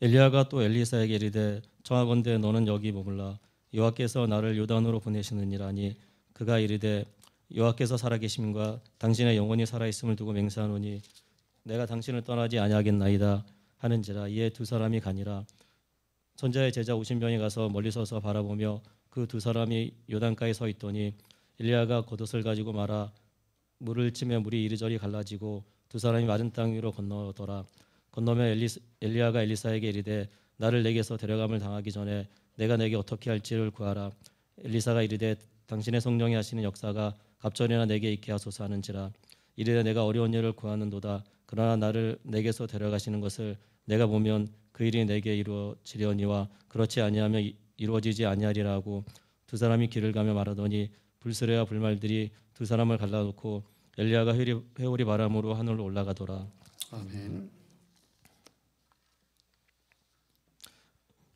엘리야가 또 엘리사에게 이르되 청하건대 너는 여기 머물라. 여호와께서 나를 요단으로 보내시느니라니. 그가 이르되 여호와께서 살아계심과 당신의 영혼이 살아있음을 두고 맹세하노니 내가 당신을 떠나지 아니하겠나이다 하는지라. 이에 두 사람이 가니라. 선자의 제자 오신병이 가서 멀리 서서 바라보며 그 두 사람이 요단가에 서 있더니 엘리야가 겉옷을 가지고 말아 물을 치며 물이 이리저리 갈라지고 두 사람이 마른 땅 위로 건너더라. 건너며 엘리야가 엘리사에게 이르되 나를 내게서 데려감을 당하기 전에 내가 내게 어떻게 할지를 구하라. 엘리사가 이르되 당신의 성령이 하시는 역사가 갑절이나 내게 있게 하소서 하는지라. 이르되 내가 어려운 일을 구하는도다. 그러나 나를 내게서 데려가시는 것을 내가 보면 그 일이 내게 이루어지려니와 그렇지 아니하면 이루어지지 아니하리라 하고 두 사람이 길을 가며 말하더니 불수레와 불말들이 두 사람을 갈라놓고 엘리야가 회오리 바람으로 하늘로 올라가더라. 아멘.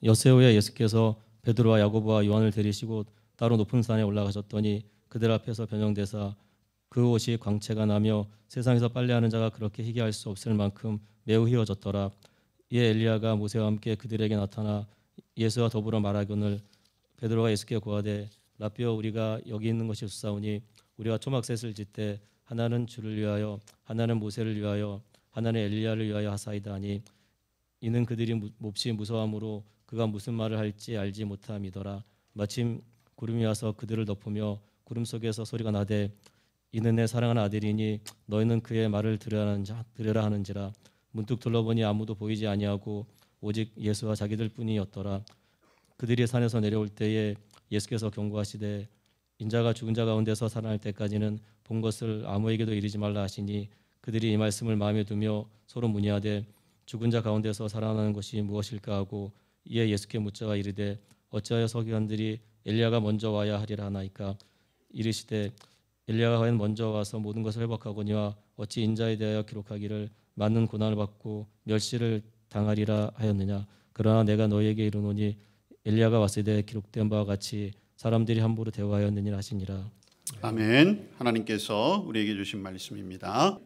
엿새 후에 예수께서 베드로와 야고보와 요한을 데리시고 따로 높은 산에 올라가셨더니 그들 앞에서 변형되사 그 옷이 광채가 나며 세상에서 빨래하는 자가 그렇게 희게 할 수 없을 만큼 매우 희어졌더라. 이에 엘리야가 모세와 함께 그들에게 나타나 예수와 더불어 말하거늘 베드로가 예수께 고하되 라삐어 우리가 여기 있는 것이 좋사오니 우리가 초막셋을 짓되 하나는 주를 위하여 하나는 모세를 위하여 하나는 엘리야를 위하여 하사이다 하니 이는 그들이 몹시 무서함으로 그가 무슨 말을 할지 알지 못함이더라. 마침 구름이 와서 그들을 덮으며 구름 속에서 소리가 나되 이는 내 사랑하는 아들이니 너희는 그의 말을 들으라 하는지라. 문득 둘러보니 아무도 보이지 아니하고 오직 예수와 자기들 뿐이었더라. 그들이 산에서 내려올 때에 예수께서 경고하시되 인자가 죽은 자 가운데서 살아날 때까지는 본 것을 아무에게도 이르지 말라 하시니 그들이 이 말씀을 마음에 두며 서로 문의하되 죽은 자 가운데서 살아나는 것이 무엇일까 하고 이에 예수께 묻자가 이르되 어찌하여 서기관들이 엘리야가 먼저 와야 하리라 하나이까. 이르시되 엘리야가 과연 먼저 와서 모든 것을 회복하거니와 어찌 인자에 대하여 기록하기를 많은 고난을 받고 멸시를 당하리라 하였느냐. 그러나 내가 너희에게 이르노니 엘리야가 왔을 때 기록된 바와 같이 사람들이 함부로 대우하였느니라 하시니라. 아멘. 하나님께서 우리에게 주신 말씀입니다.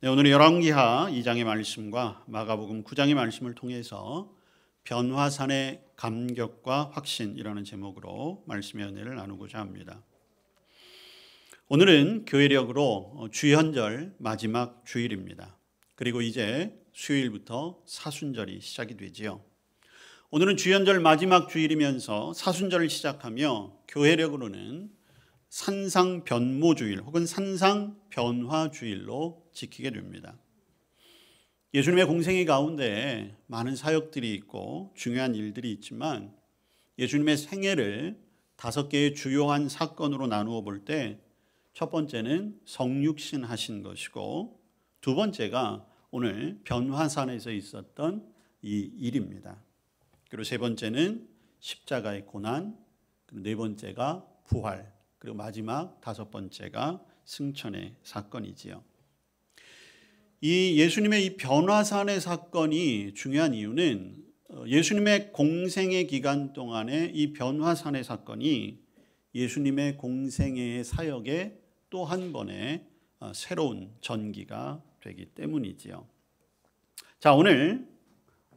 네, 오늘 열왕기하 2장의 말씀과 마가복음 9장의 말씀을 통해서 변화산의 감격과 확신이라는 제목으로 말씀의 은혜를 나누고자 합니다. 오늘은 교회력으로 주현절 마지막 주일입니다. 그리고 이제 수요일부터 사순절이 시작이 되지요. 오늘은 주현절 마지막 주일이면서 사순절을 시작하며 교회력으로는 산상변모주일 혹은 산상변화주일로 지키게 됩니다. 예수님의 공생애 가운데 많은 사역들이 있고 중요한 일들이 있지만 예수님의 생애를 5개의 주요한 사건으로 나누어 볼 때 첫 번째는 성육신 하신 것이고 두 번째가 오늘 변화산에서 있었던 이 일입니다. 그리고 세 번째는 십자가의 고난, 그리고 네 번째가 부활, 그리고 마지막 5번째가 승천의 사건이지요. 이 예수님의 이 변화산의 사건이 중요한 이유는 예수님의 공생의 기간 동안에 이 변화산의 사건이 예수님의 공생애의 사역에 또 한 번의 새로운 전기가 되기 때문이지요. 자, 오늘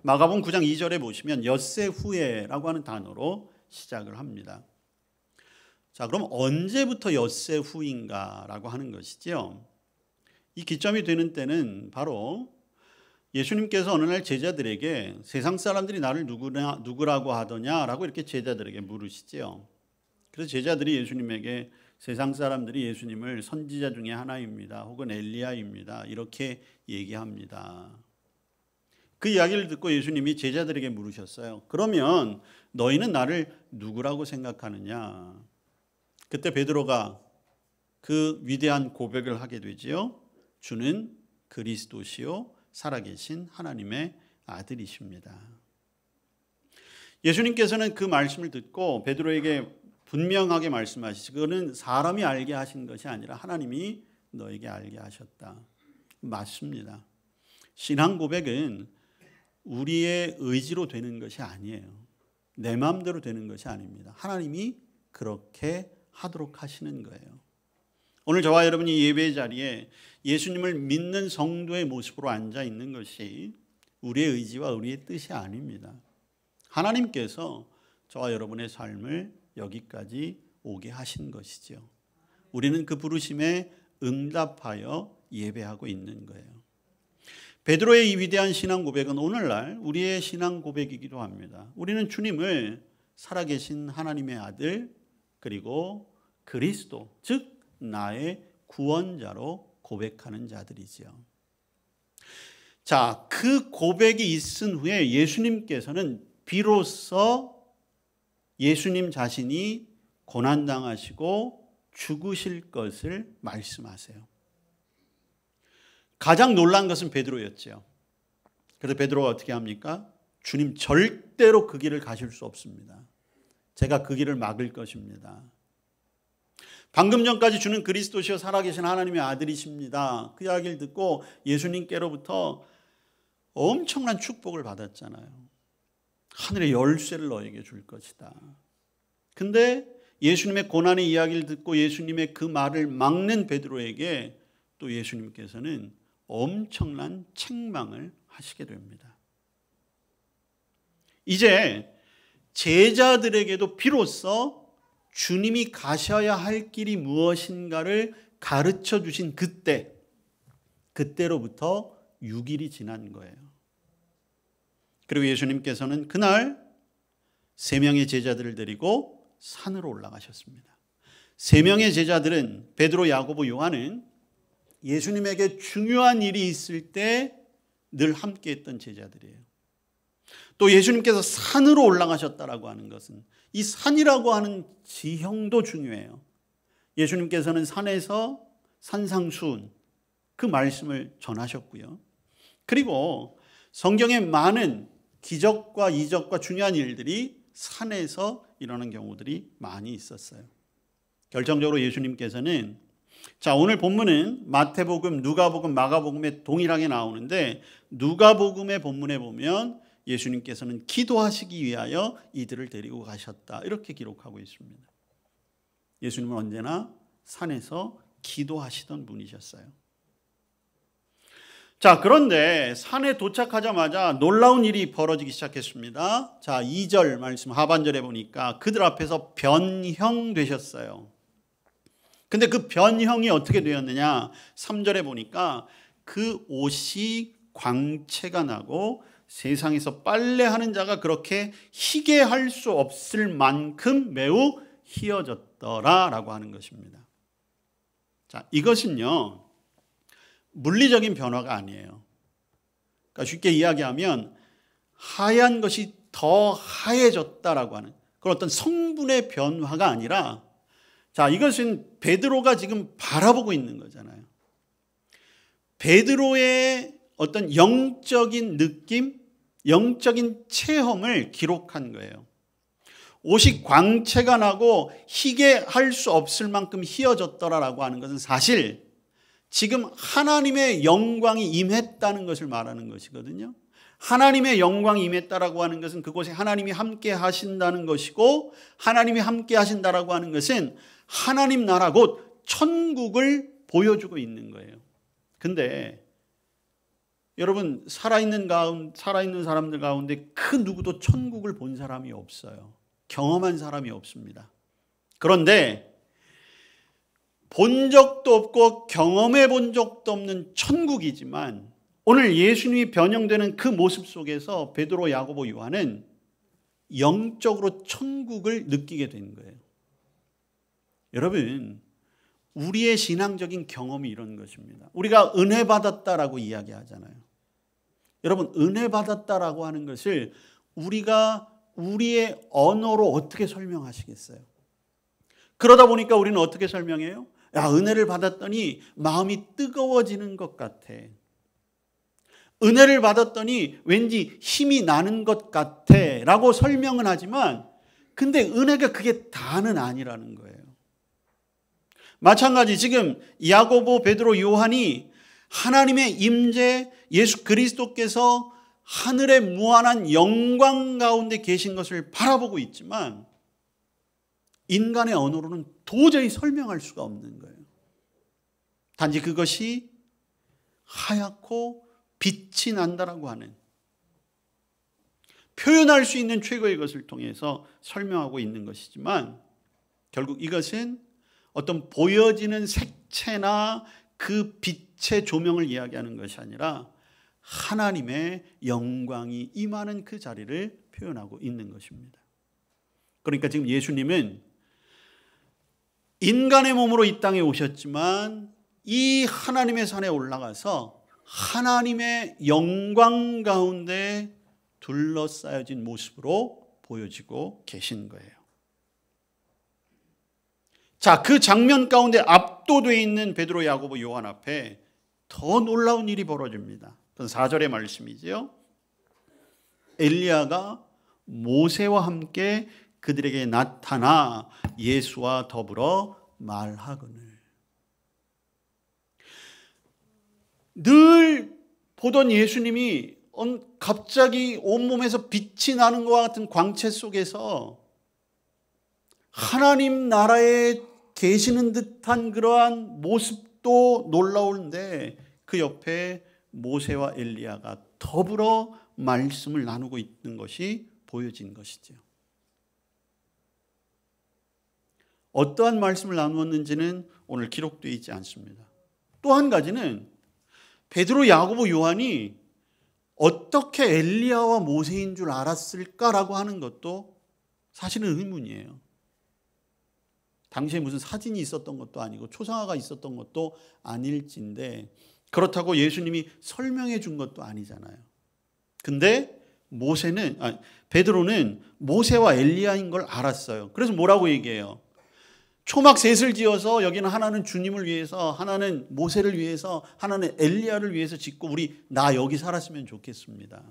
마가복음 9장 2절에 보시면 엿새 후에라고 하는 단어로 시작을 합니다. 자, 그럼 언제부터 엿새 후인가라고 하는 것이죠. 이 기점이 되는 때는 바로 예수님께서 어느 날 제자들에게 세상 사람들이 나를 누구라고 하더냐라고 이렇게 제자들에게 물으시죠. 그래서 제자들이 예수님에게 세상 사람들이 예수님을 선지자 중에 하나입니다. 혹은 엘리야입니다. 이렇게 얘기합니다. 그 이야기를 듣고 예수님이 제자들에게 물으셨어요. 그러면 너희는 나를 누구라고 생각하느냐? 그때 베드로가 그 위대한 고백을 하게 되지요. 주는 그리스도시요 살아계신 하나님의 아들이십니다. 예수님께서는 그 말씀을 듣고 베드로에게 분명하게 말씀하시죠. 그거는 사람이 알게 하신 것이 아니라 하나님이 너에게 알게 하셨다. 맞습니다. 신앙 고백은 우리의 의지로 되는 것이 아니에요. 내 마음대로 되는 것이 아닙니다. 하나님이 그렇게 하도록 하시는 거예요. 오늘 저와 여러분이 예배 자리에 예수님을 믿는 성도의 모습으로 앉아 있는 것이 우리의 의지와 우리의 뜻이 아닙니다. 하나님께서 저와 여러분의 삶을 여기까지 오게 하신 것이죠. 우리는 그 부르심에 응답하여 예배하고 있는 거예요. 베드로의 이 위대한 신앙 고백은 오늘날 우리의 신앙 고백이기도 합니다. 우리는 주님을 살아계신 하나님의 아들 그리고 그리스도, 즉 나의 구원자로 고백하는 자들이지요. 자, 그 고백이 있은 후에 예수님께서는 비로소 예수님 자신이 고난당하시고 죽으실 것을 말씀하세요. 가장 놀란 것은 베드로였죠. 그래서 베드로가 어떻게 합니까? 주님 절대로 그 길을 가실 수 없습니다. 제가 그 길을 막을 것입니다. 방금 전까지 주는 그리스도시여 살아계신 하나님의 아들이십니다. 그 이야기를 듣고 예수님께로부터 엄청난 축복을 받았잖아요. 하늘의 열쇠를 너에게 줄 것이다. 근데 예수님의 고난의 이야기를 듣고 예수님의 그 말을 막는 베드로에게 또 예수님께서는 엄청난 책망을 하시게 됩니다. 이제 제자들에게도 비로소 주님이 가셔야 할 길이 무엇인가를 가르쳐 주신 그때로부터 6일이 지난 거예요. 그리고 예수님께서는 그날 3명의 제자들을 데리고 산으로 올라가셨습니다. 3명의 제자들은 베드로, 야고보, 요한은 예수님에게 중요한 일이 있을 때 늘 함께했던 제자들이에요. 또 예수님께서 산으로 올라가셨다라고 하는 것은 이 산이라고 하는 지형도 중요해요. 예수님께서는 산에서 산상수훈 그 말씀을 전하셨고요. 그리고 성경에 많은 기적과 이적과 중요한 일들이 산에서 일어나는 경우들이 많이 있었어요. 결정적으로 예수님께서는 자, 오늘 본문은 마태복음, 누가복음, 마가복음에 동일하게 나오는데 누가복음의 본문에 보면 예수님께서는 기도하시기 위하여 이들을 데리고 가셨다 이렇게 기록하고 있습니다. 예수님은 언제나 산에서 기도하시던 분이셨어요. 자, 그런데 산에 도착하자마자 놀라운 일이 벌어지기 시작했습니다. 자, 2절 말씀 하반절에 보니까 그들 앞에서 변형되셨어요. 근데 그 변형이 어떻게 되었느냐? 3절에 보니까 그 옷이 광채가 나고 세상에서 빨래하는 자가 그렇게 희게 할 수 없을 만큼 매우 희어졌더라라고 하는 것입니다. 자, 이것은요 물리적인 변화가 아니에요. 그러니까 쉽게 이야기하면 하얀 것이 더 하얘졌다라고 하는 그런 어떤 성분의 변화가 아니라 자, 이것은 베드로가 지금 바라보고 있는 거잖아요. 베드로의 어떤 영적인 느낌, 영적인 체험을 기록한 거예요. 옷이 광채가 나고 희게 할 수 없을 만큼 희어졌더라라고 하는 것은 사실 지금 하나님의 영광이 임했다는 것을 말하는 것이거든요. 하나님의 영광이 임했다라고 하는 것은 그곳에 하나님이 함께 하신다는 것이고 하나님이 함께 하신다라고 하는 것은 하나님 나라 곧 천국을 보여주고 있는 거예요. 근데 여러분 살아있는 사람들 가운데 그 누구도 천국을 본 사람이 없어요. 경험한 사람이 없습니다. 그런데 본 적도 없고 경험해 본 적도 없는 천국이지만 오늘 예수님이 변형되는 그 모습 속에서 베드로, 야고보, 요한은 영적으로 천국을 느끼게 된 거예요. 여러분, 우리의 신앙적인 경험이 이런 것입니다. 우리가 은혜 받았다라고 이야기하잖아요. 여러분, 은혜 받았다라고 하는 것을 우리가 우리의 언어로 어떻게 설명하시겠어요? 그러다 보니까 우리는 어떻게 설명해요? 야, 은혜를 받았더니 마음이 뜨거워지는 것 같아. 은혜를 받았더니 왠지 힘이 나는 것 같아 라고 설명은 하지만 근데 은혜가 그게 다는 아니라는 거예요. 마찬가지 지금 야고보, 베드로, 요한이 하나님의 임재 예수 그리스도께서 하늘의 무한한 영광 가운데 계신 것을 바라보고 있지만 인간의 언어로는 도저히 설명할 수가 없는 거예요. 단지 그것이 하얗고 빛이 난다라고 하는 표현할 수 있는 최고의 것을 통해서 설명하고 있는 것이지만 결국 이것은 어떤 보여지는 색채나 그 빛의 조명을 이야기하는 것이 아니라 하나님의 영광이 임하는 그 자리를 표현하고 있는 것입니다. 그러니까 지금 예수님은 인간의 몸으로 이 땅에 오셨지만 이 하나님의 산에 올라가서 하나님의 영광 가운데 둘러싸여진 모습으로 보여지고 계신 거예요. 자, 그 장면 가운데 압도되어 있는 베드로, 야고보, 요한 앞에 더 놀라운 일이 벌어집니다. 그건 4절의 말씀이지요. 엘리야가 모세와 함께 그들에게 나타나 예수와 더불어 말하거늘. 늘 보던 예수님이 갑자기 온몸에서 빛이 나는 것과 같은 광채 속에서 하나님 나라에 계시는 듯한 그러한 모습도 놀라운데 그 옆에 모세와 엘리야가 더불어 말씀을 나누고 있는 것이 보여진 것이죠. 어떠한 말씀을 나누었는지는 오늘 기록되어 있지 않습니다. 또 한 가지는 베드로, 야고보, 요한이 어떻게 엘리야와 모세인 줄 알았을까라고 하는 것도 사실은 의문이에요. 당시에 무슨 사진이 있었던 것도 아니고 초상화가 있었던 것도 아닐진데 그렇다고 예수님이 설명해 준 것도 아니잖아요. 근데 베드로는 모세와 엘리야인 걸 알았어요. 그래서 뭐라고 얘기해요? 초막 셋을 지어서 여기는 하나는 주님을 위해서, 하나는 모세를 위해서, 하나는 엘리야를 위해서 짓고 나 여기 살았으면 좋겠습니다.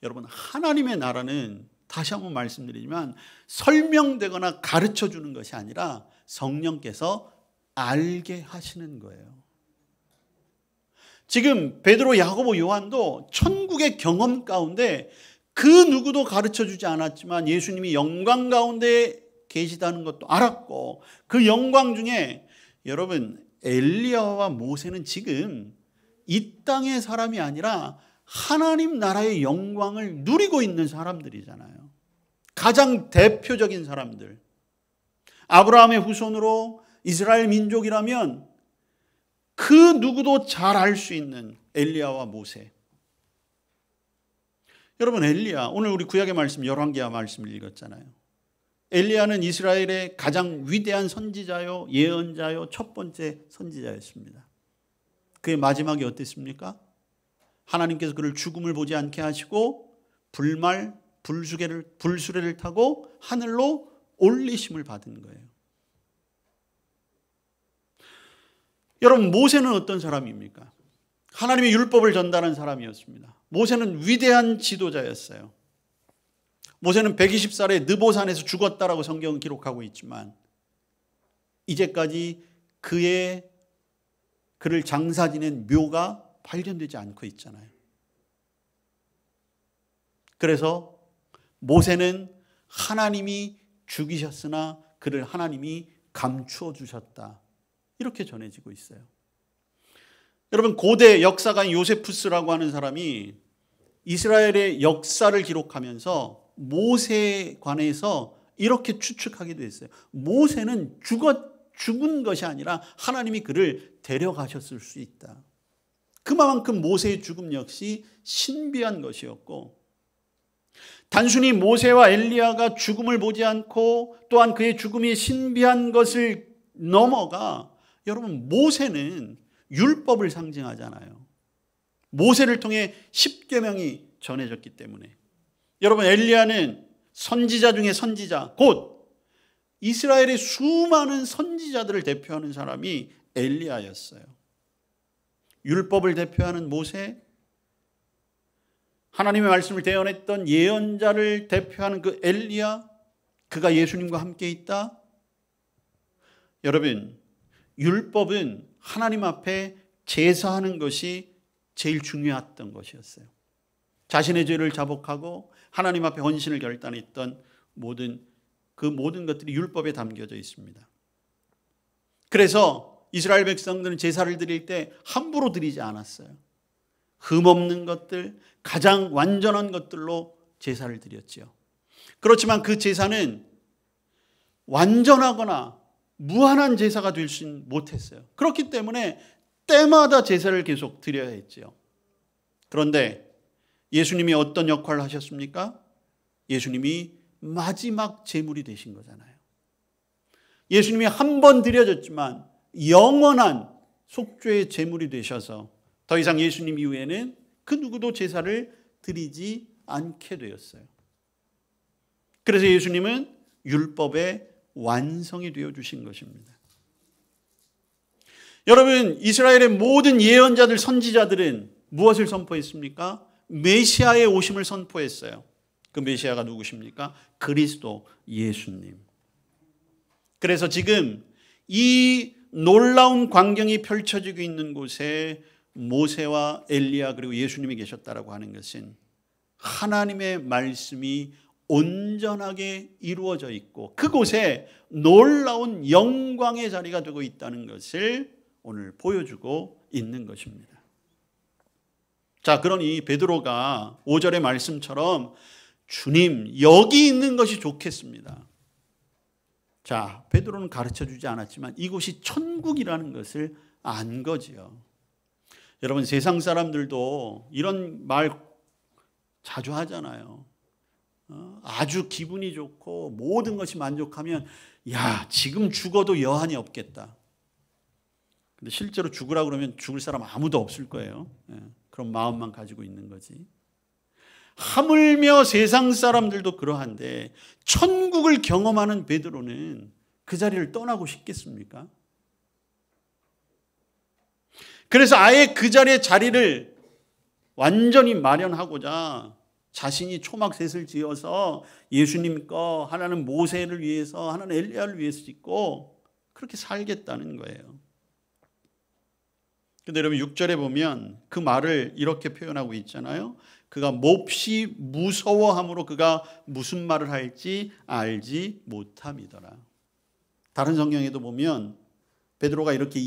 여러분, 하나님의 나라는 다시 한번 말씀드리지만 설명되거나 가르쳐 주는 것이 아니라 성령께서 알게 하시는 거예요. 지금 베드로, 야고보, 요한도 천국의 경험 가운데 그 누구도 가르쳐 주지 않았지만 예수님이 영광 가운데 계시다는 것도 알았고 그 영광 중에 여러분 엘리야와 모세는 지금 이 땅의 사람이 아니라 하나님 나라의 영광을 누리고 있는 사람들이잖아요. 가장 대표적인 사람들. 아브라함의 후손으로 이스라엘 민족이라면 그 누구도 잘 알 수 있는 엘리야와 모세. 여러분 엘리야, 오늘 우리 구약의 말씀 열왕기하 말씀을 읽었잖아요. 엘리야는 이스라엘의 가장 위대한 선지자요, 예언자요, 첫 번째 선지자였습니다. 그의 마지막이 어땠습니까? 하나님께서 그를 죽음을 보지 않게 하시고 불수레를 타고 하늘로 올리심을 받은 거예요. 여러분 모세는 어떤 사람입니까? 하나님의 율법을 전달한 사람이었습니다. 모세는 위대한 지도자였어요. 모세는 120살에 느보산에서 죽었다라고 성경은 기록하고 있지만 이제까지 그를 장사 지낸 묘가 발견되지 않고 있잖아요. 그래서 모세는 하나님이 죽이셨으나 그를 하나님이 감추어 주셨다. 이렇게 전해지고 있어요. 여러분 고대 역사가인 요세푸스라고 하는 사람이 이스라엘의 역사를 기록하면서 모세에 관해서 이렇게 추측하기도 했어요. 모세는 죽은 것이 아니라 하나님이 그를 데려가셨을 수 있다. 그만큼 모세의 죽음 역시 신비한 것이었고 단순히 모세와 엘리야가 죽음을 보지 않고 또한 그의 죽음이 신비한 것을 넘어가 여러분 모세는 율법을 상징하잖아요. 모세를 통해 십계명이 전해졌기 때문에 여러분 엘리야는 선지자 중에 선지자 곧 이스라엘의 수많은 선지자들을 대표하는 사람이 엘리야였어요. 율법을 대표하는 모세, 하나님의 말씀을 대언했던 예언자를 대표하는 그 엘리야, 그가 예수님과 함께 있다. 여러분 율법은 하나님 앞에 제사하는 것이 제일 중요했던 것이었어요. 자신의 죄를 자복하고 하나님 앞에 헌신을 결단했던 모든 것들이 율법에 담겨져 있습니다. 그래서 이스라엘 백성들은 제사를 드릴 때 함부로 드리지 않았어요. 흠없는 것들, 가장 완전한 것들로 제사를 드렸지요. 그렇지만 그 제사는 완전하거나 무한한 제사가 될 수 못했어요. 그렇기 때문에 때마다 제사를 계속 드려야 했지요. 그런데 예수님이 어떤 역할을 하셨습니까? 예수님이 마지막 제물이 되신 거잖아요. 예수님이 한 번 드려졌지만 영원한 속죄의 제물이 되셔서 더 이상 예수님 이후에는 그 누구도 제사를 드리지 않게 되었어요. 그래서 예수님은 율법의 완성이 되어주신 것입니다. 여러분, 이스라엘의 모든 예언자들, 선지자들은 무엇을 선포했습니까? 메시아의 오심을 선포했어요. 그 메시아가 누구십니까? 그리스도 예수님. 그래서 지금 이 놀라운 광경이 펼쳐지고 있는 곳에 모세와 엘리야 그리고 예수님이 계셨다라고 하는 것은 하나님의 말씀이 온전하게 이루어져 있고 그곳에 놀라운 영광의 자리가 되고 있다는 것을 오늘 보여주고 있는 것입니다. 자, 그러니 베드로가 5절의 말씀처럼 주님 여기 있는 것이 좋겠습니다. 자, 베드로는 가르쳐주지 않았지만 이곳이 천국이라는 것을 안 거지요. 여러분, 세상 사람들도 이런 말 자주 하잖아요. 아주 기분이 좋고 모든 것이 만족하면 야, 지금 죽어도 여한이 없겠다. 근데 실제로 죽으라 그러면 죽을 사람 아무도 없을 거예요. 그런 마음만 가지고 있는 거지. 하물며 세상 사람들도 그러한데 천국을 경험하는 베드로는 그 자리를 떠나고 싶겠습니까? 그래서 아예 그 자리에 자리를 완전히 마련하고자 자신이 초막셋을 지어서 예수님 거 하나는 모세를 위해서 하나는 엘리야를 위해서 짓고 그렇게 살겠다는 거예요. 근데 여러분 6절에 보면 그 말을 이렇게 표현하고 있잖아요. 그가 몹시 무서워함으로 그가 무슨 말을 할지 알지 못함이더라. 다른 성경에도 보면 베드로가 이렇게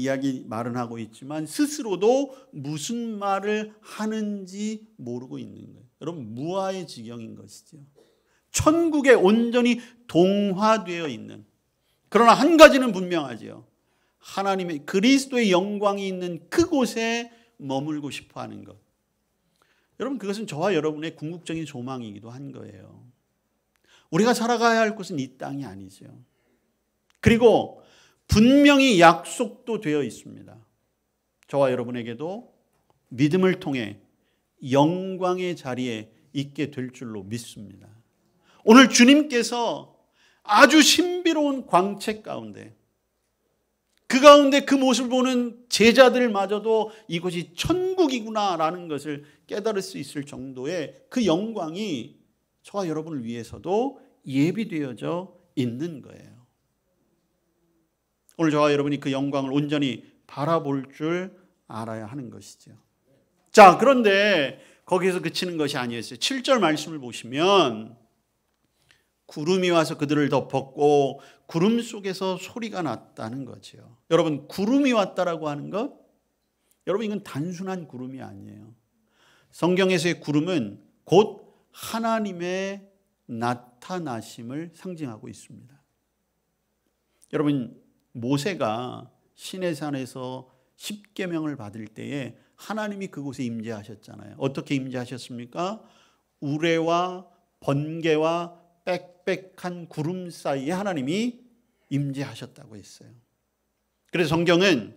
말은 하고 있지만 스스로도 무슨 말을 하는지 모르고 있는 거예요. 여러분 무아의 지경인 것이죠. 천국에 온전히 동화되어 있는, 그러나 한 가지는 분명하지요. 하나님의 그리스도의 영광이 있는 그곳에 머물고 싶어하는 것. 여러분 그것은 저와 여러분의 궁극적인 소망이기도 한 거예요. 우리가 살아가야 할 곳은 이 땅이 아니죠. 그리고 분명히 약속도 되어 있습니다. 저와 여러분에게도 믿음을 통해 영광의 자리에 있게 될 줄로 믿습니다. 오늘 주님께서 아주 신비로운 광채 가운데 그 가운데 그 모습을 보는 제자들마저도 이것이 천국이구나라는 것을 깨달을 수 있을 정도의 그 영광이 저와 여러분을 위해서도 예비되어져 있는 거예요. 오늘 저와 여러분이 그 영광을 온전히 바라볼 줄 알아야 하는 것이죠. 자, 그런데 거기에서 그치는 것이 아니었어요. 7절 말씀을 보시면 구름이 와서 그들을 덮었고 구름 속에서 소리가 났다는 거죠. 여러분 구름이 왔다라고 하는 것, 여러분 이건 단순한 구름이 아니에요. 성경에서의 구름은 곧 하나님의 나타나심을 상징하고 있습니다. 여러분 모세가 시내산에서 십계명을 받을 때에 하나님이 그곳에 임재하셨잖아요. 어떻게 임재하셨습니까? 우레와 번개와 빽빽한 구름 사이에 하나님이 임재하셨다고 했어요. 그래서 성경은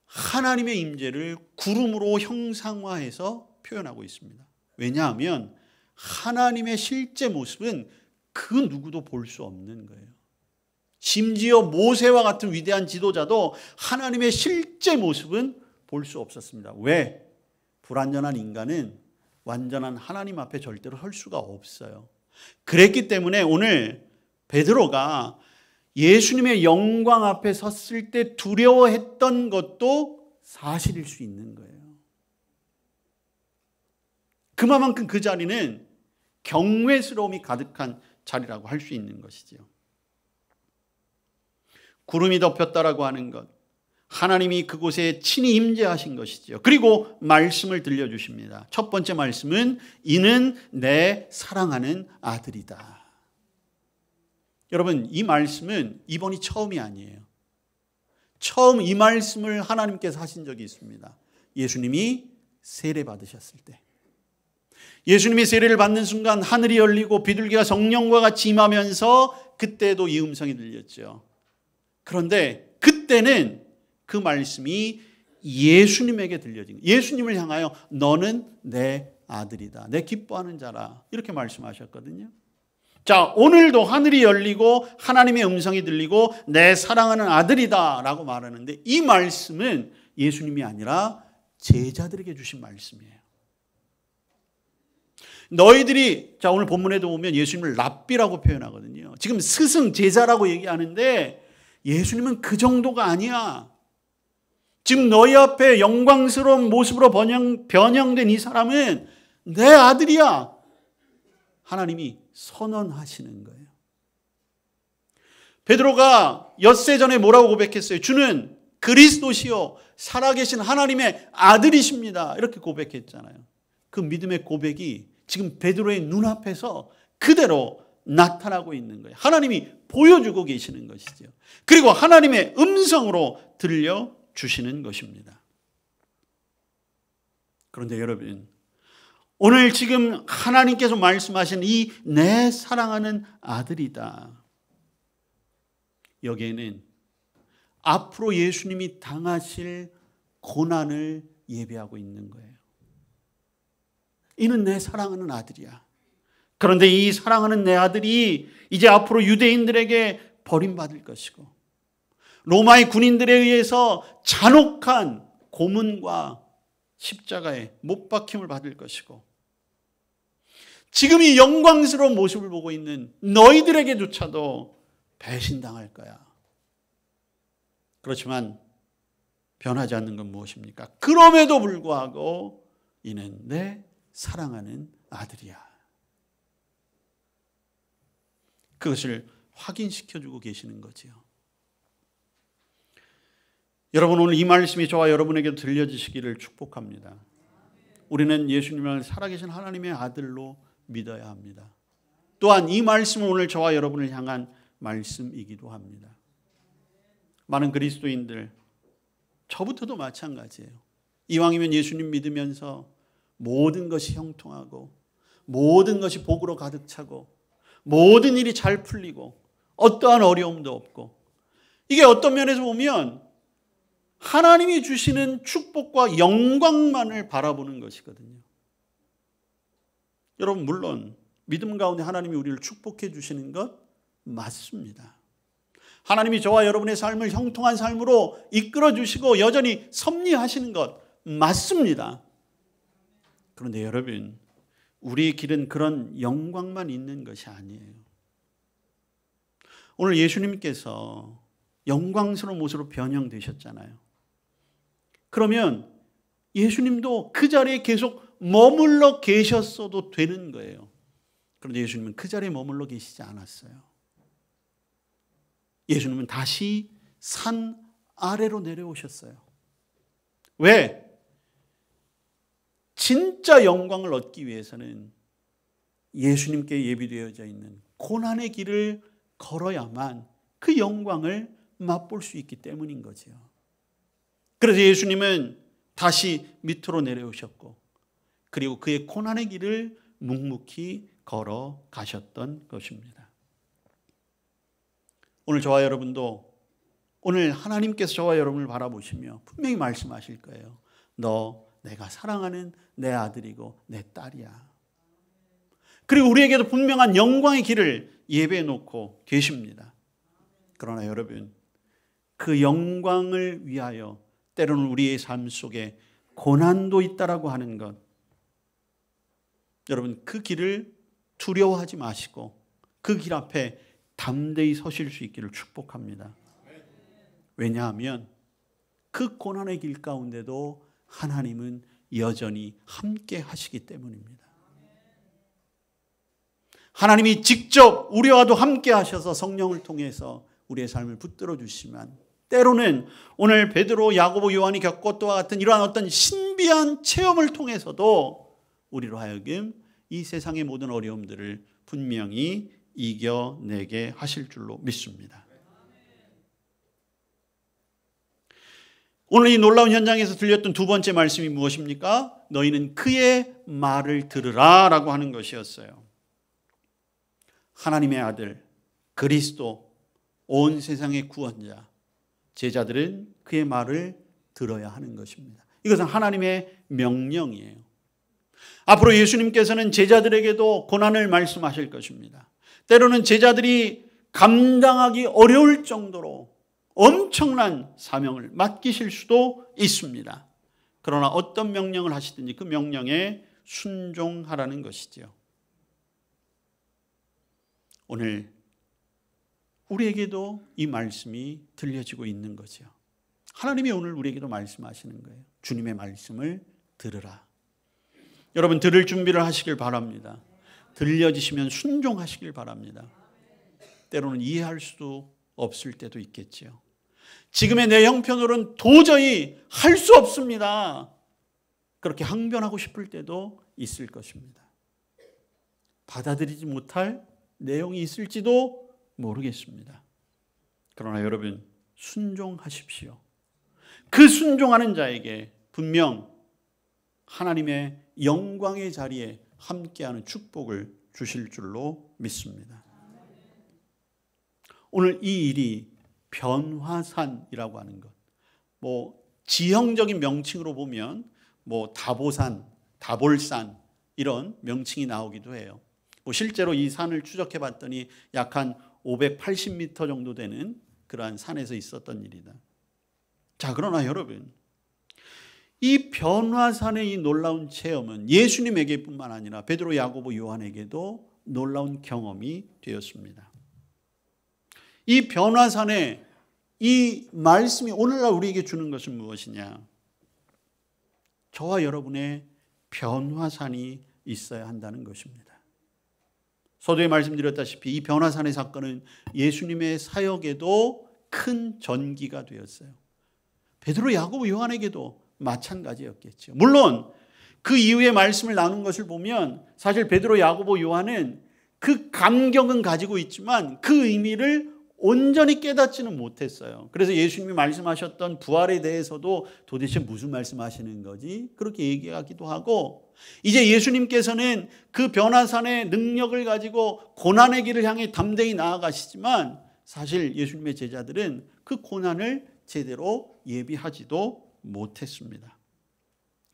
하나님의 임재를 구름으로 형상화해서 표현하고 있습니다. 왜냐하면 하나님의 실제 모습은 그 누구도 볼 수 없는 거예요. 심지어 모세와 같은 위대한 지도자도 하나님의 실제 모습은 볼 수 없었습니다. 왜? 불완전한 인간은 완전한 하나님 앞에 절대로 설 수가 없어요. 그랬기 때문에 오늘 베드로가 예수님의 영광 앞에 섰을 때 두려워했던 것도 사실일 수 있는 거예요. 그만큼 그 자리는 경외스러움이 가득한 자리라고 할 수 있는 것이지요. 구름이 덮였다라고 하는 것, 하나님이 그곳에 친히 임재하신 것이죠. 그리고 말씀을 들려주십니다. 첫 번째 말씀은 이는 내 사랑하는 아들이다. 여러분, 이 말씀은 이번이 처음이 아니에요. 처음 이 말씀을 하나님께서 하신 적이 있습니다. 예수님이 세례 받으셨을 때. 예수님이 세례를 받는 순간 하늘이 열리고 비둘기가 성령과 같이 임하면서 그때도 이 음성이 들렸죠. 그런데 그때는 그 말씀이 예수님에게 들려진 거예요. 예수님을 향하여 너는 내 아들이다. 내 기뻐하는 자라. 이렇게 말씀하셨거든요. 자, 오늘도 하늘이 열리고 하나님의 음성이 들리고 내 사랑하는 아들이다 라고 말하는데 이 말씀은 예수님이 아니라 제자들에게 주신 말씀이에요. 너희들이, 자, 오늘 본문에도 보면 예수님을 랍비라고 표현하거든요. 지금 스승, 제자라고 얘기하는데 예수님은 그 정도가 아니야. 지금 너희 앞에 영광스러운 모습으로 변형된 이 사람은 내 아들이야. 하나님이 선언하시는 거예요. 베드로가 엿새 전에 뭐라고 고백했어요? 주는 그리스도시요 살아계신 하나님의 아들이십니다. 이렇게 고백했잖아요. 그 믿음의 고백이 지금 베드로의 눈앞에서 그대로 나타나고 있는 거예요. 하나님이 보여주고 계시는 것이죠. 그리고 하나님의 음성으로 들려주시는 것입니다. 그런데 여러분, 오늘 지금 하나님께서 말씀하신 이 내 사랑하는 아들이다. 여기에는 앞으로 예수님이 당하실 고난을 예비하고 있는 거예요. 이는 내 사랑하는 아들이야. 그런데 이 사랑하는 내 아들이 이제 앞으로 유대인들에게 버림받을 것이고 로마의 군인들에 의해서 잔혹한 고문과 십자가에 못 박힘을 받을 것이고 지금 이 영광스러운 모습을 보고 있는 너희들에게조차도 배신당할 거야. 그렇지만 변하지 않는 건 무엇입니까? 그럼에도 불구하고 이는 내 사랑하는 아들이야. 그것을 확인시켜주고 계시는 거지요. 여러분, 오늘 이 말씀이 저와 여러분에게도 들려지시기를 축복합니다. 우리는 예수님을 살아계신 하나님의 아들로 믿어야 합니다. 또한 이 말씀은 오늘 저와 여러분을 향한 말씀이기도 합니다. 많은 그리스도인들, 저부터도 마찬가지예요. 이왕이면 예수님 믿으면서 모든 것이 형통하고 모든 것이 복으로 가득 차고 모든 일이 잘 풀리고 어떠한 어려움도 없고, 이게 어떤 면에서 보면 하나님이 주시는 축복과 영광만을 바라보는 것이거든요. 여러분, 물론 믿음 가운데 하나님이 우리를 축복해 주시는 것 맞습니다. 하나님이 저와 여러분의 삶을 형통한 삶으로 이끌어 주시고 여전히 섭리하시는 것 맞습니다. 그런데 여러분, 우리의 길은 그런 영광만 있는 것이 아니에요. 오늘 예수님께서 영광스러운 모습으로 변형되셨잖아요. 그러면 예수님도 그 자리에 계속 머물러 계셨어도 되는 거예요. 그런데 예수님은 그 자리에 머물러 계시지 않았어요. 예수님은 다시 산 아래로 내려오셨어요. 왜? 진짜 영광을 얻기 위해서는 예수님께 예비되어져 있는 고난의 길을 걸어야만 그 영광을 맛볼 수 있기 때문인 거죠. 그래서 예수님은 다시 밑으로 내려오셨고 그리고 그의 고난의 길을 묵묵히 걸어가셨던 것입니다. 오늘 저와 여러분도 오늘 하나님께서 저와 여러분을 바라보시며 분명히 말씀하실 거예요. 너 내가 사랑하는 내 아들이고 내 딸이야. 그리고 우리에게도 분명한 영광의 길을 예배해 놓고 계십니다. 그러나 여러분, 그 영광을 위하여 때로는 우리의 삶 속에 고난도 있다라고 하는 것, 여러분, 그 길을 두려워하지 마시고 그 길 앞에 담대히 서실 수 있기를 축복합니다. 왜냐하면 그 고난의 길 가운데도 하나님은 여전히 함께 하시기 때문입니다. 하나님이 직접 우리와도 함께 하셔서 성령을 통해서 우리의 삶을 붙들어 주시면 때로는 오늘 베드로, 야고보, 요한이 겪었다와 같은 이러한 어떤 신비한 체험을 통해서도 우리로 하여금 이 세상의 모든 어려움들을 분명히 이겨내게 하실 줄로 믿습니다. 오늘 이 놀라운 현장에서 들렸던 두 번째 말씀이 무엇입니까? 너희는 그의 말을 들으라 라고 하는 것이었어요. 하나님의 아들 그리스도, 온 세상의 구원자, 제자들은 그의 말을 들어야 하는 것입니다. 이것은 하나님의 명령이에요. 앞으로 예수님께서는 제자들에게도 고난을 말씀하실 것입니다. 때로는 제자들이 감당하기 어려울 정도로 엄청난 사명을 맡기실 수도 있습니다. 그러나 어떤 명령을 하시든지 그 명령에 순종하라는 것이죠. 오늘 우리에게도 이 말씀이 들려지고 있는 거죠. 하나님이 오늘 우리에게도 말씀하시는 거예요. 주님의 말씀을 들으라. 여러분 들을 준비를 하시길 바랍니다. 들려지시면 순종하시길 바랍니다. 때로는 이해할 수도 없을 때도 있겠지요. 지금의 내 형편으로는 도저히 할 수 없습니다. 그렇게 항변하고 싶을 때도 있을 것입니다. 받아들이지 못할 내용이 있을지도 모르겠습니다. 그러나 여러분 순종하십시오. 그 순종하는 자에게 분명 하나님의 영광의 자리에 함께하는 축복을 주실 줄로 믿습니다. 오늘 이 일이 변화산이라고 하는 것, 지형적인 명칭으로 보면 다보산, 다볼산 이런 명칭이 나오기도 해요. 실제로 이 산을 추적해 봤더니 약 한 580m 정도 되는 그러한 산에서 있었던 일이다. 자, 그러나 여러분, 이 변화산의 이 놀라운 체험은 예수님에게뿐만 아니라 베드로, 야고보, 요한에게도 놀라운 경험이 되었습니다. 이 변화산의 이 말씀이 오늘날 우리에게 주는 것은 무엇이냐? 저와 여러분의 변화산이 있어야 한다는 것입니다. 서두에 말씀드렸다시피 이 변화산의 사건은 예수님의 사역에도 큰 전기가 되었어요. 베드로, 야고보, 요한에게도 마찬가지였겠죠. 물론 그 이후에 말씀을 나눈 것을 보면 사실 베드로, 야고보, 요한은 그 감격은 가지고 있지만 그 의미를 온전히 깨닫지는 못했어요. 그래서 예수님이 말씀하셨던 부활에 대해서도 도대체 무슨 말씀하시는 거지? 그렇게 얘기하기도 하고, 이제 예수님께서는 그 변화산의 능력을 가지고 고난의 길을 향해 담대히 나아가시지만 사실 예수님의 제자들은 그 고난을 제대로 예비하지도 못했습니다.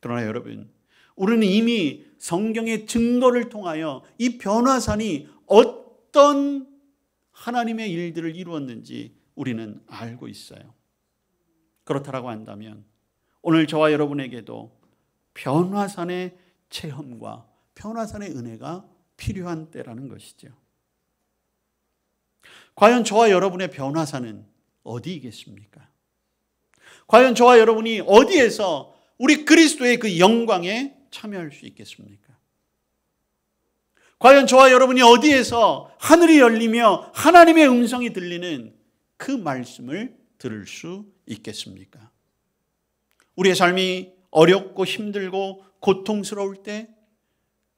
그러나 여러분, 우리는 이미 성경의 증거를 통하여 이 변화산이 어떤 하나님의 일들을 이루었는지 우리는 알고 있어요. 그렇다라고 한다면 오늘 저와 여러분에게도 변화산의 체험과 변화산의 은혜가 필요한 때라는 것이죠. 과연 저와 여러분의 변화산은 어디이겠습니까? 과연 저와 여러분이 어디에서 우리 그리스도의 그 영광에 참여할 수 있겠습니까? 과연 저와 여러분이 어디에서 하늘이 열리며 하나님의 음성이 들리는 그 말씀을 들을 수 있겠습니까? 우리의 삶이 어렵고 힘들고 고통스러울 때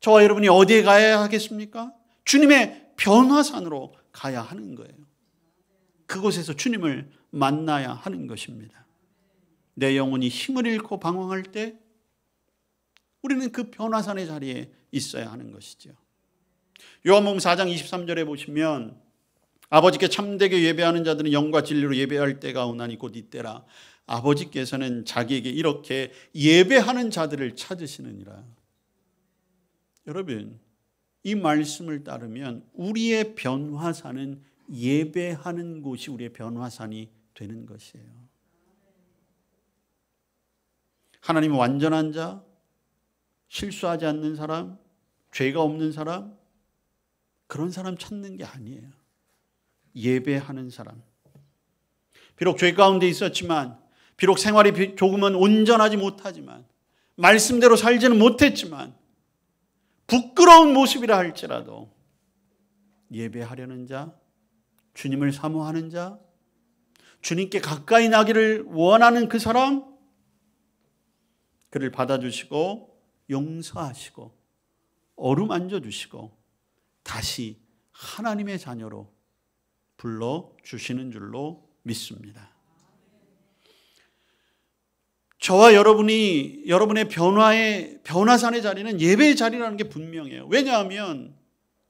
저와 여러분이 어디에 가야 하겠습니까? 주님의 변화산으로 가야 하는 거예요. 그곳에서 주님을 만나야 하는 것입니다. 내 영혼이 힘을 잃고 방황할 때 우리는 그 변화산의 자리에 있어야 하는 것이죠. 요한복음 4장 23절에 보시면 아버지께 참되게 예배하는 자들은 영과 진리로 예배할 때가 오나니 곧 이때라. 아버지께서는 자기에게 이렇게 예배하는 자들을 찾으시느니라. 여러분, 이 말씀을 따르면 우리의 변화산은 예배하는 곳이 우리의 변화산이 되는 것이에요. 하나님은 완전한 자, 실수하지 않는 사람, 죄가 없는 사람, 그런 사람 찾는 게 아니에요. 예배하는 사람. 비록 죄 가운데 있었지만, 비록 생활이 조금은 온전하지 못하지만, 말씀대로 살지는 못했지만, 부끄러운 모습이라 할지라도 예배하려는 자, 주님을 사모하는 자, 주님께 가까이 나기를 원하는 그 사람, 그를 받아주시고 용서하시고 어루만져 주시고 다시 하나님의 자녀로 불러주시는 줄로 믿습니다. 저와 여러분이 여러분의 변화산의 자리는 예배의 자리라는 게 분명해요. 왜냐하면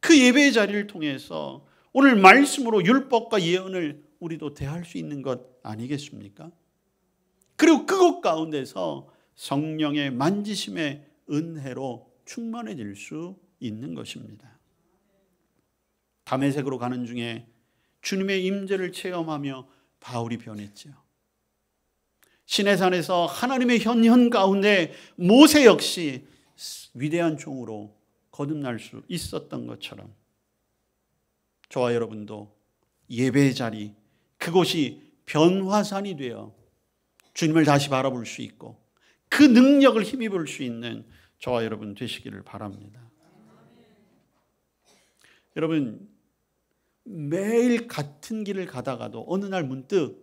그 예배의 자리를 통해서 오늘 말씀으로 율법과 예언을 우리도 대할 수 있는 것 아니겠습니까? 그리고 그것 가운데서 성령의 만지심의 은혜로 충만해질 수 있는 것입니다. 다메섹으로 가는 중에 주님의 임재를 체험하며 바울이 변했죠. 시내산에서 하나님의 현현 가운데 모세 역시 위대한 종으로 거듭날 수 있었던 것처럼 저와 여러분도 예배의 자리, 그곳이 변화산이 되어 주님을 다시 바라볼 수 있고 그 능력을 힘입을 수 있는 저와 여러분 되시기를 바랍니다. 여러분, 매일 같은 길을 가다가도 어느 날 문득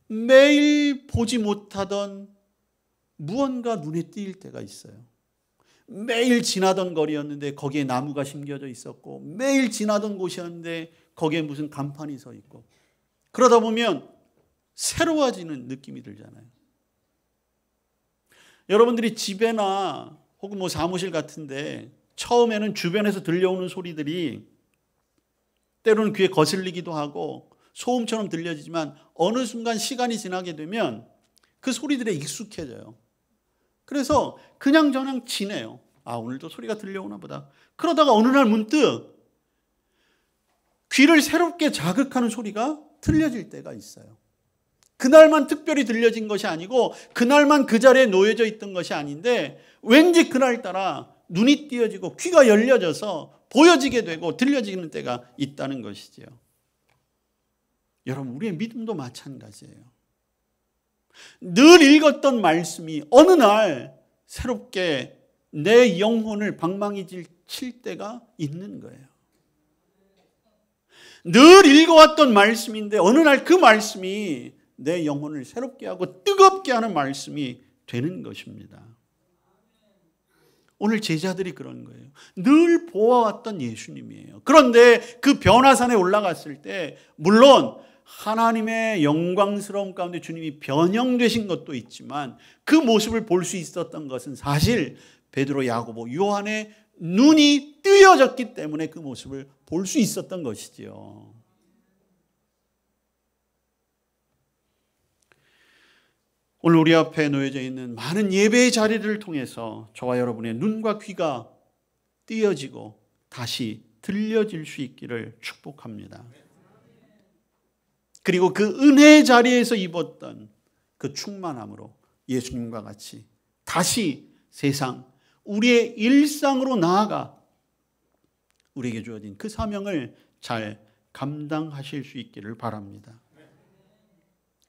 매일 보지 못하던 무언가 눈에 띄일 때가 있어요. 매일 지나던 거리였는데 거기에 나무가 심겨져 있었고, 매일 지나던 곳이었는데 거기에 무슨 간판이 서 있고, 그러다 보면 새로워지는 느낌이 들잖아요. 여러분들이 집에나 혹은 뭐 사무실 같은데 처음에는 주변에서 들려오는 소리들이 때로는 귀에 거슬리기도 하고 소음처럼 들려지지만 어느 순간 시간이 지나게 되면 그 소리들에 익숙해져요. 그래서 그냥 저냥 지내요. 아, 오늘도 소리가 들려오나 보다. 그러다가 어느 날 문득 귀를 새롭게 자극하는 소리가 들려질 때가 있어요. 그날만 특별히 들려진 것이 아니고 그날만 그 자리에 놓여져 있던 것이 아닌데 왠지 그날따라 눈이 띄어지고 귀가 열려져서 보여지게 되고 들려지는 때가 있다는 것이지요. 여러분, 우리의 믿음도 마찬가지예요. 늘 읽었던 말씀이 어느 날 새롭게 내 영혼을 방망이 칠 때가 있는 거예요. 늘 읽어왔던 말씀인데 어느 날 그 말씀이 내 영혼을 새롭게 하고 뜨겁게 하는 말씀이 되는 것입니다. 오늘 제자들이 그런 거예요. 늘 보아왔던 예수님이에요. 그런데 그 변화산에 올라갔을 때 물론 하나님의 영광스러움 가운데 주님이 변형되신 것도 있지만 그 모습을 볼 수 있었던 것은 사실 베드로, 야고보, 요한의 눈이 뜨여졌기 때문에 그 모습을 볼 수 있었던 것이지요. 오늘 우리 앞에 놓여져 있는 많은 예배의 자리를 통해서 저와 여러분의 눈과 귀가 띄어지고 다시 들려질 수 있기를 축복합니다. 그리고 그 은혜의 자리에서 입었던 그 충만함으로 예수님과 같이 다시 세상, 우리의 일상으로 나아가 우리에게 주어진 그 사명을 잘 감당하실 수 있기를 바랍니다.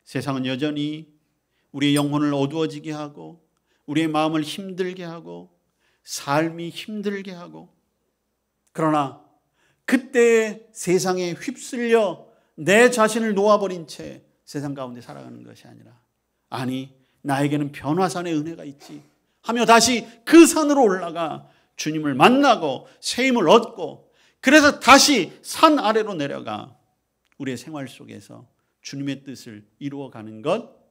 세상은 여전히 우리의 영혼을 어두워지게 하고 우리의 마음을 힘들게 하고 삶이 힘들게 하고, 그러나 그때의 세상에 휩쓸려 내 자신을 놓아버린 채 세상 가운데 살아가는 것이 아니라, 아니 나에게는 변화산의 은혜가 있지 하며 다시 그 산으로 올라가 주님을 만나고 새 힘을 얻고, 그래서 다시 산 아래로 내려가 우리의 생활 속에서 주님의 뜻을 이루어가는 것,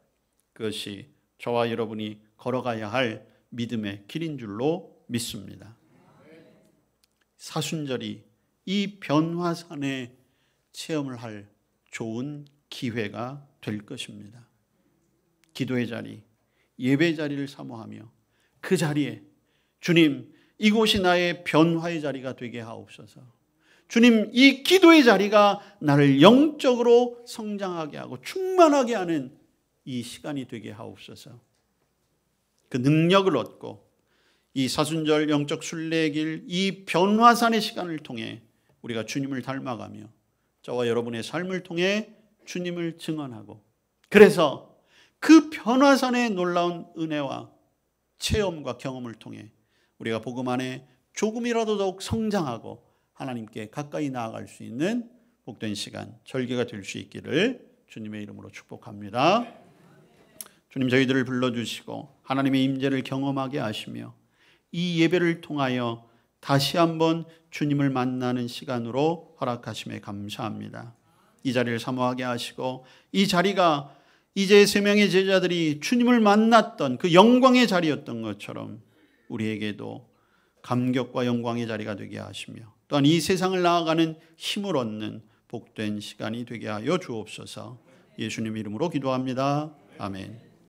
그것이 저와 여러분이 걸어가야 할 믿음의 길인 줄로 믿습니다. 사순절이 이 변화산의 체험을 할 좋은 기회가 될 것입니다. 기도의 자리, 예배의 자리를 사모하며 그 자리에 주님, 이곳이 나의 변화의 자리가 되게 하옵소서. 주님, 이 기도의 자리가 나를 영적으로 성장하게 하고 충만하게 하는 이 시간이 되게 하옵소서. 그 능력을 얻고 이 사순절 영적 순례의 길, 이 변화산의 시간을 통해 우리가 주님을 닮아가며 저와 여러분의 삶을 통해 주님을 증언하고, 그래서 그 변화산의 놀라운 은혜와 체험과 경험을 통해 우리가 복음 안에 조금이라도 더욱 성장하고 하나님께 가까이 나아갈 수 있는 복된 시간, 절기가 될 수 있기를 주님의 이름으로 축복합니다. 주님, 저희들을 불러주시고 하나님의 임재를 경험하게 하시며 이 예배를 통하여 다시 한번 주님을 만나는 시간으로 허락하심에 감사합니다. 이 자리를 사모하게 하시고 이 자리가 이제 세 명의 제자들이 주님을 만났던 그 영광의 자리였던 것처럼 우리에게도 감격과 영광의 자리가 되게 하시며 또한 이 세상을 나아가는 힘을 얻는 복된 시간이 되게 하여 주옵소서. 예수님 이름으로 기도합니다. 아멘.